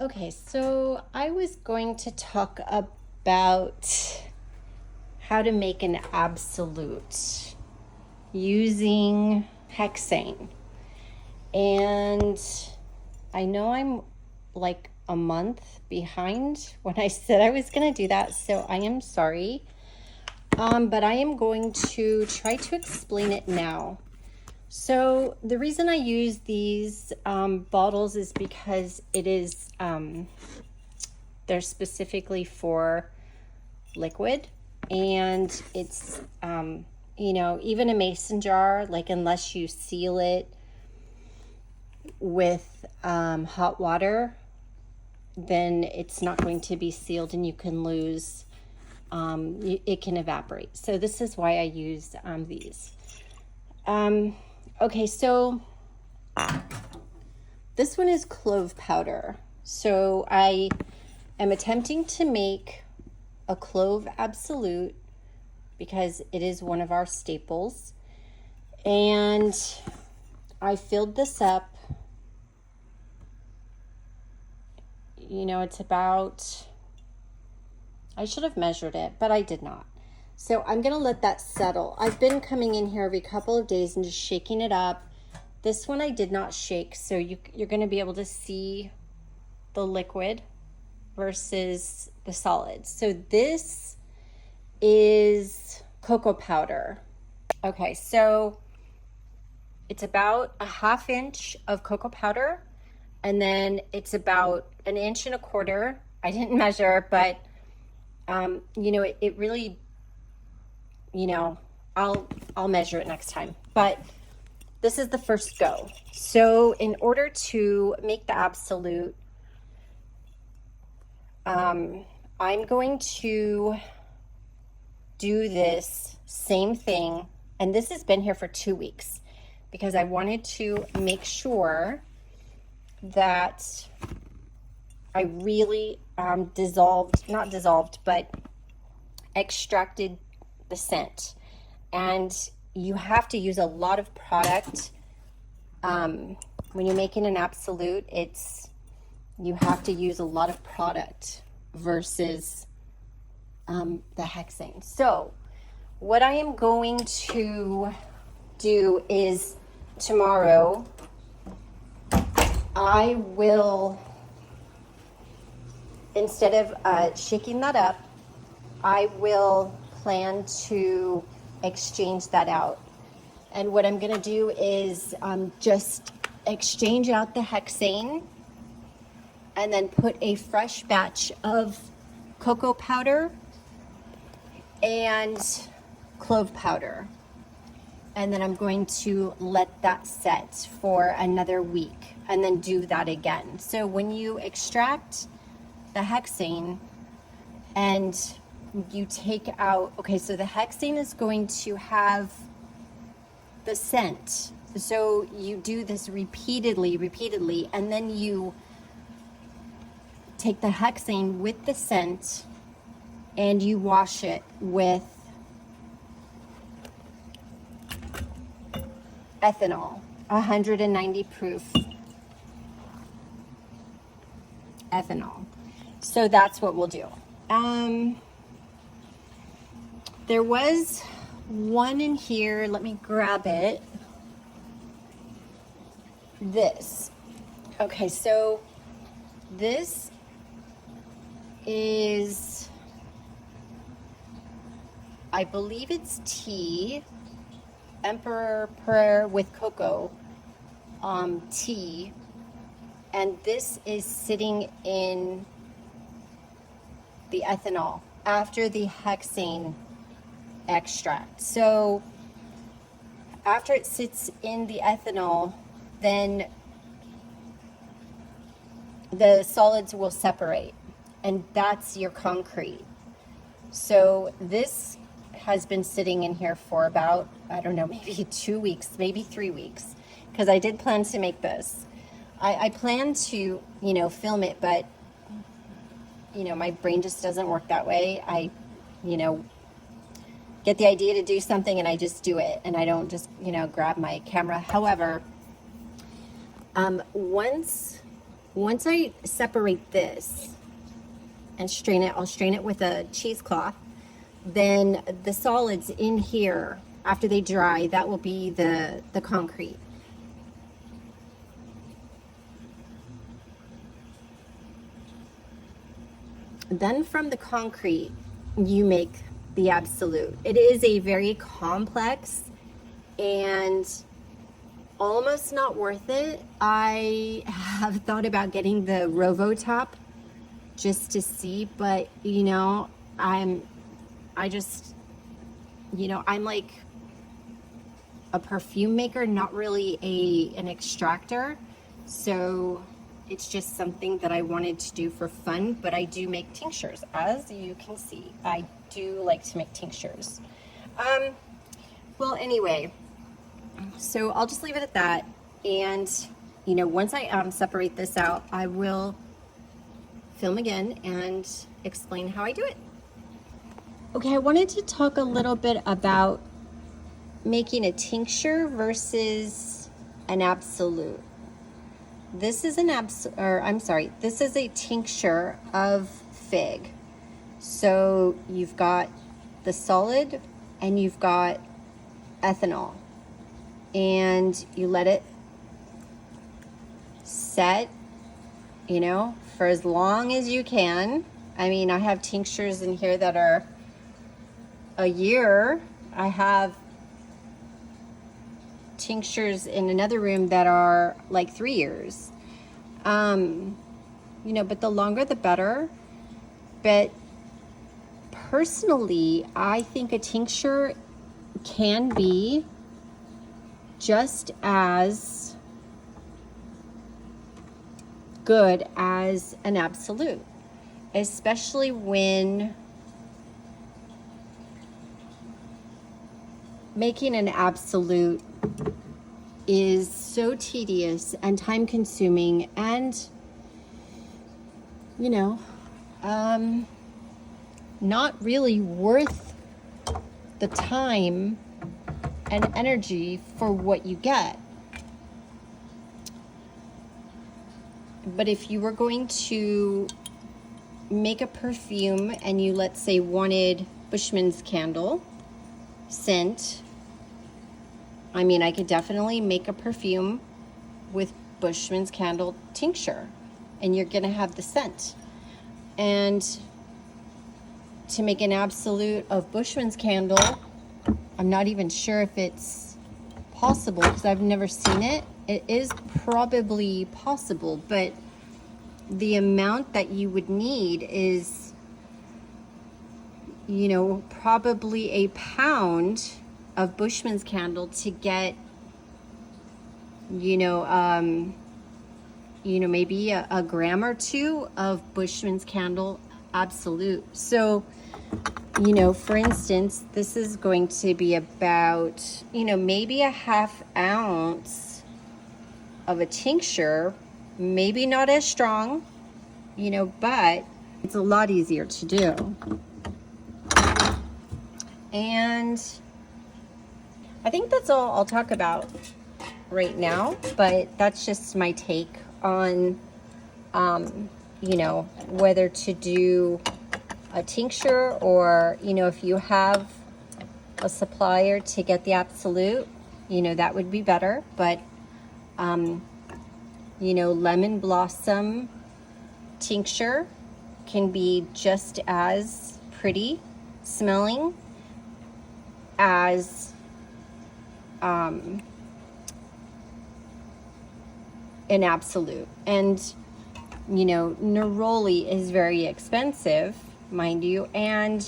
Okay, so I was going to talk about how to make an absolute using hexane. And I know I'm like a month behind when I said I was going to do that, so I am sorry. But I am going to try to explain it now. So the reason I use these bottles is because they're specifically for liquid, and it's even a mason jar, like unless you seal it with hot water, then it's not going to be sealed and you can lose, it can evaporate. So this is why I use these. Okay, so this one is clove powder. So I am attempting to make a clove absolute because it is one of our staples. And I filled this up. It's about, I should have measured it, but I did not. So I'm going to let that settle. I've been coming in here every couple of days and just shaking it up. This one I did not shake, so you're going to be able to see the liquid versus the solid. So this is cocoa powder. Okay, so it's about a 1/2 inch of cocoa powder, and then it's about 1 1/4 inch. I didn't measure, but it really, I'll measure it next time. But this is the first go. So in order to make the absolute, I'm going to do this same thing, and this has been here for 2 weeks because I wanted to make sure that I really extracted the scent. And you have to use a lot of product. When you're making an absolute, you have to use a lot of product versus the hexane. So what I am going to do is tomorrow I will, instead of shaking that up, I will plan to exchange that out. And what I'm going to do is just exchange out the hexane and then put a fresh batch of cocoa powder and clove powder. And then I'm going to let that set for another week and then do that again. So when you extract the hexane and you take out, okay, so the hexane is going to have the scent. So you do this repeatedly, and then you take the hexane with the scent and you wash it with ethanol, 190 proof ethanol. So that's what we'll do. There was one in here. Let me grab it. This. Okay, so this is, I believe it's tea, Emperor Prayer with cocoa tea, and this is sitting in the ethanol after the hexane extract. So after it sits in the ethanol, then the solids will separate, and that's your concrete. So this has been sitting in here for about, I don't know, maybe 2 weeks, maybe 3 weeks, because I did plan to make this. I plan to, film it, but, my brain just doesn't work that way. I, get the idea to do something and I just do it, and I don't just, grab my camera. However, once once I separate this and strain it, I'll strain it with a cheesecloth. Then the solids in here, after they dry, that will be the concrete. Then from the concrete, you make the absolute. It is a very complex and almost not worth it. I have thought about getting the Rovo top just to see, but you know, I'm like a perfume maker, not really an extractor. So it's just something that I wanted to do for fun, but I do make tinctures. As you can see, I do like to make tinctures. Well, anyway, so I'll just leave it at that. And, you know, once I separate this out, I will film again and explain how I do it. Okay, I wanted to talk a little bit about making a tincture versus an absolute. This is this is a tincture of fig. So you've got the solid and you've got ethanol, and you let it set, you know, for as long as you can. I mean, I have tinctures in here that are a year. I have tinctures in another room that are like 3 years. You know, but the longer the better. But personally, I think a tincture can be just as good as an absolute, especially when making an absolute is so tedious and time consuming and, you know, not really worth the time and energy for what you get. But if you were going to make a perfume and you, let's say, wanted Bushman's candle scent, I mean, I could definitely make a perfume with Bushman's candle tincture, and you're gonna have the scent. And to make an absolute of Bushman's candle, I'm not even sure if it's possible because I've never seen it. It is probably possible, but the amount that you would need is, you know, probably a pound of Bushman's candle to get, you know, maybe a gram or two of Bushman's candle absolute. So, you know, for instance, this is going to be about, you know, maybe a ½ ounce of a tincture, maybe not as strong, you know, but it's a lot easier to do. And I think that's all I'll talk about right now, but that's just my take on, you know, whether to do a tincture or, you know, if you have a supplier to get the absolute, you know, that would be better. But, you know, lemon blossom tincture can be just as pretty smelling as an absolute. And, you know, neroli is very expensive, mind you, and,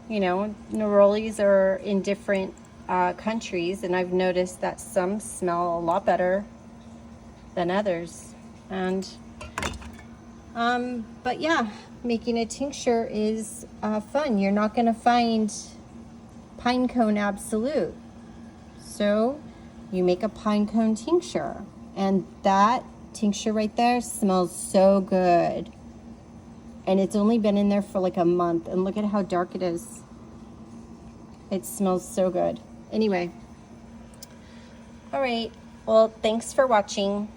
you know, nerolis are in different countries, and I've noticed that some smell a lot better than others. And but yeah, making a tincture is fun. You're not going to find pine cone absolute, so you make a pine cone tincture, and that tincture right there smells so good. And it's only been in there for like a month, and look at how dark it is. It smells so good. Anyway, all right, Well, thanks for watching.